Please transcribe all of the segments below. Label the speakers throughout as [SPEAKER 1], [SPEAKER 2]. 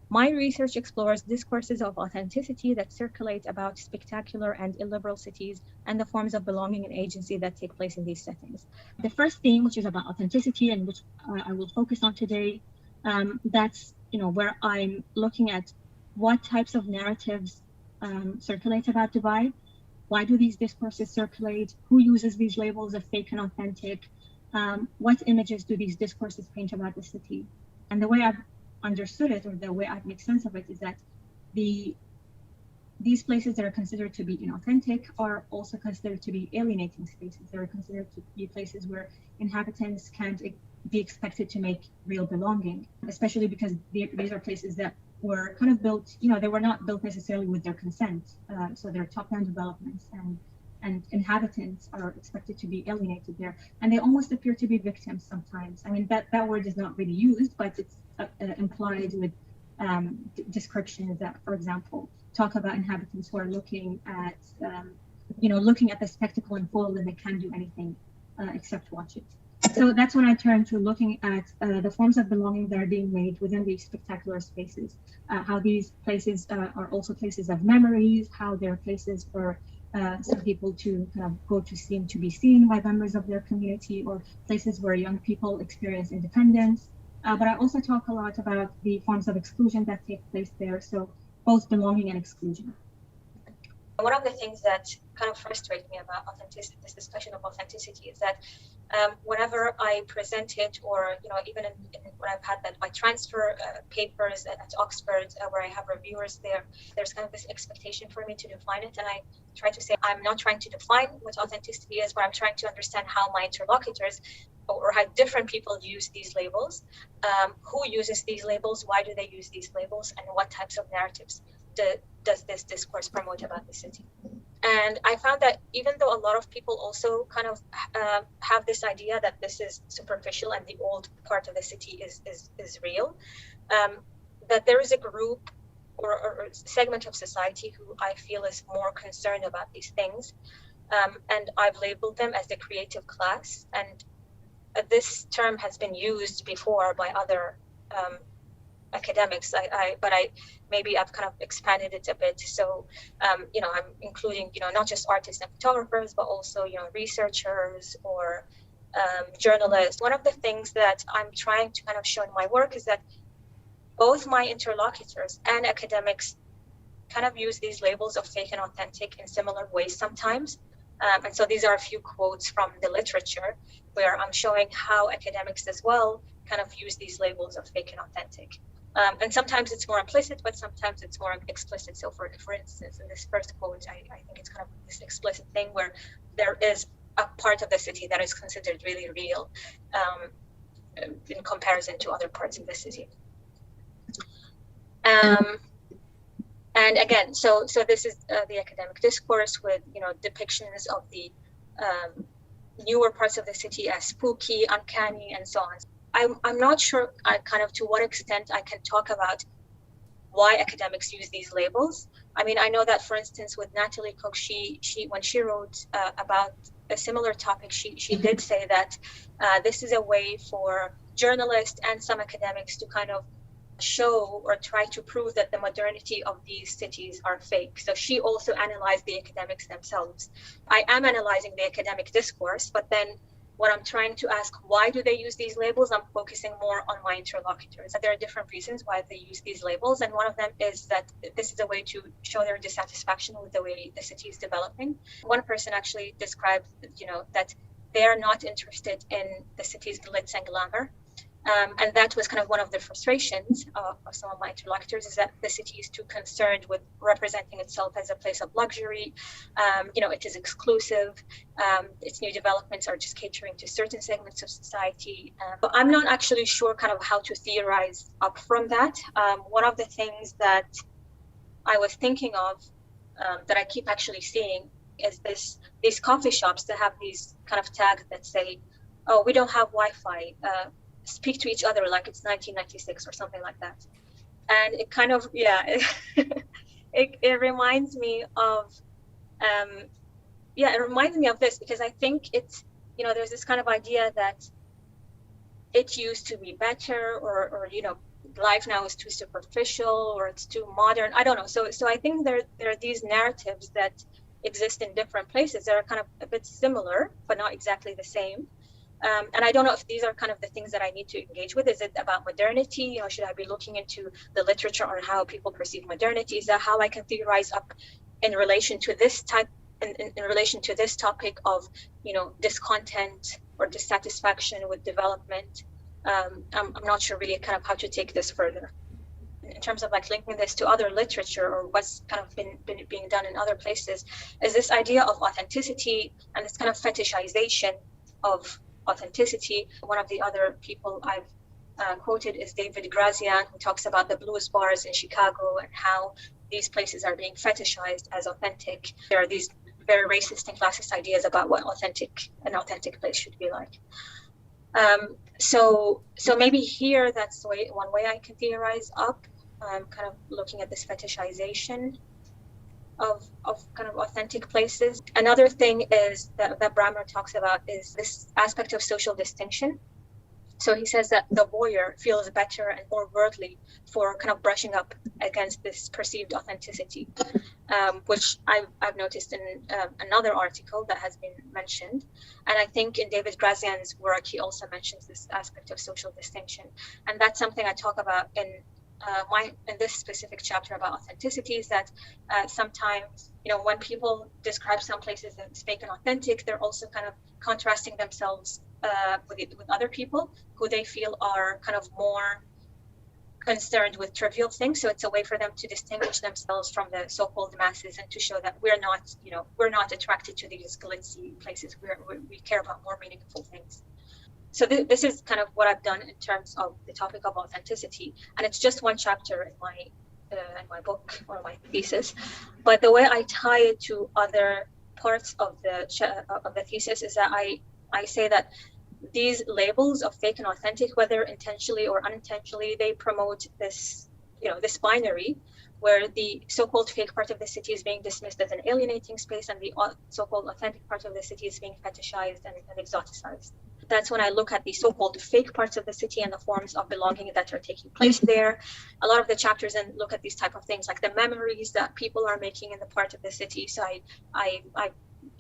[SPEAKER 1] My research explores discourses of authenticity that circulate about spectacular and illiberal cities and the forms of belonging and agency that take place in these settings. The first theme, which is about authenticity and which I will focus on today, that's where I'm looking at what types of narratives circulate about Dubai. Why do these discourses circulate? Who uses these labels of fake and authentic? What images do these discourses paint about the city? And the way I've understood it, or the way I've made sense of it, is that these places that are considered to be inauthentic are also considered to be alienating spaces. They're considered to be places where inhabitants can't be expected to make real belonging, especially because these are places that were kind of built, they were not built necessarily with their consent. So they're top-down developments, and inhabitants are expected to be alienated there. And they almost appear to be victims sometimes. I mean, that word is not really used, but it's implied with descriptions that, for example, talk about inhabitants who are looking at the spectacle unfold and they can't do anything except watch it. So that's when I turn to looking at the forms of belonging that are being made within these spectacular spaces, how these places are also places of memories, how they're places for some people to kind of go to seem to be seen by members of their community, or places where young people experience independence. But I also talk a lot about the forms of exclusion that take place there, so both belonging and exclusion. One of the things that kind of frustrates me about authenticity, this discussion of authenticity, is that whenever I present it, or even when I've had my transfer papers at Oxford, where I have reviewers there's kind of this expectation for me to define it, and I try to say I'm not trying to define what authenticity is, but I'm trying to understand how my interlocutors or how different people use these labels, who uses these labels, why do they use these labels, and what types of narratives does this discourse promote about the city. And I found that even though a lot of people also kind of have this idea that this is superficial and the old part of the city is real, that there is a group or segment of society who I feel is more concerned about these things. And I've labeled them as the creative class. And this term has been used before by other academics, but maybe I've kind of expanded it a bit. So, I'm including, not just artists and photographers, but also, researchers or journalists. One of the things that I'm trying to kind of show in my work is that both my interlocutors and academics kind of use these labels of fake and authentic in similar ways sometimes. And so these are a few quotes from the literature where I'm showing how academics as well kind of use these labels of fake and authentic. And sometimes it's more implicit, but sometimes it's more explicit. So for instance, in this first quote, I think it's kind of this explicit thing where there is a part of the city that is considered really real in comparison to other parts of the city. And again, so this is the academic discourse with, depictions of the newer parts of the city as spooky, uncanny, and so on. I'm not sure kind of to what extent I can talk about why academics use these labels. I mean, I know that, for instance, with Natalie Cook, she when she wrote about a similar topic, she did say that this is a way for journalists and some academics to kind of show or try to prove that the modernity of these cities are fake. So she also analyzed the academics themselves. I am analyzing the academic discourse, but then when I'm trying to ask why do they use these labels, I'm focusing more on my interlocutors. There are different reasons why they use these labels, and one of them is that this is a way to show their dissatisfaction with the way the city is developing. One person actually described, that they are not interested in the city's glitz and glamour. And that was kind of one of the frustrations of some of my interlocutors, is that the city is too concerned with representing itself as a place of luxury. It is exclusive. Its new developments are just catering to certain segments of society. But I'm not actually sure kind of how to theorize up from that. One of the things that I was thinking of that I keep actually seeing is these coffee shops that have these kind of tags that say, oh, we don't have Wi-Fi. Speak to each other like it's 1996 or something like that. And it kind of, it reminds me of, it reminds me of this, because I think it's, there's this kind of idea that it used to be better, or
[SPEAKER 2] life now is too superficial or it's too modern. I don't know. So I think there are these narratives that exist in different places that are kind of a bit similar, but not exactly the same. And I don't know if these are kind of the things that I need to engage with. Is it about modernity? You know, should I be looking into the literature on how people perceive modernity? Is that how I can theorize up in relation to this type, in relation to this topic of, you know, discontent or dissatisfaction with development? I'm not sure really kind of how to take this further. In terms of like linking this to other literature or what's kind of been being done in other places, is this idea of authenticity and this kind of fetishization of authenticity. One of the other people I've quoted is David Grazian, who talks about the blues bars in Chicago and how these places are being fetishized as authentic. There are these very racist and classist ideas about what an authentic place should be like. So maybe here that's one way I can theorize up, kind of looking at this fetishization of kind of authentic places. Another thing is that Brammer talks about is this aspect of social distinction. So he says that the voyeur feels better and more worldly for kind of brushing up against this perceived authenticity, which I've noticed in another article that has been mentioned. And I think in David Grazian's work, he also mentions this aspect of social distinction. And that's something I talk about in this specific chapter about authenticity, is that sometimes, you know, when people describe some places as fake and authentic, they're also kind of contrasting themselves with other people who they feel are kind of more concerned with trivial things. So it's a way for them to distinguish themselves from the so-called masses and to show that we're not attracted to these glitzy places. We care about more meaningful things. So this is kind of what I've done in terms of the topic of authenticity, and it's just one chapter in my book or my thesis. But the way I tie it to other parts of the thesis is that I say that these labels of fake and authentic, whether intentionally or unintentionally, they promote this, you know, this binary where the so-called fake part of the city is being dismissed as an alienating space and the so-called authentic part of the city is being fetishized and exoticized. That's when I look at the so-called fake parts of the city and the forms of belonging that are taking place there. A lot of the chapters then look at these type of things like the memories that people are making in the part of the city. So I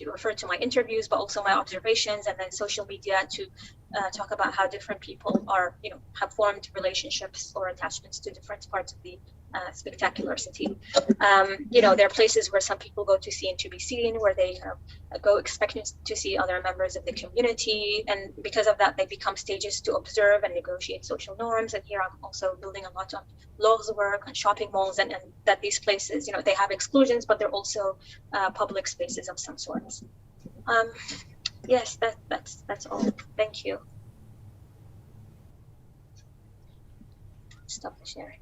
[SPEAKER 2] refer to my interviews, but also my observations, and then social media to talk about how different people are, you know, have formed relationships or attachments to different parts of the spectacular city. You know, there are places where some people go to see and to be seen, where they kind of go expecting to see other members of the community, and because of that, they become stages to observe and negotiate social norms. And here I'm also building a lot on Love's work on shopping malls, and that these places, you know, they have exclusions, but they're also public spaces of some sorts. Yes, that's all. Thank you. Stop the sharing.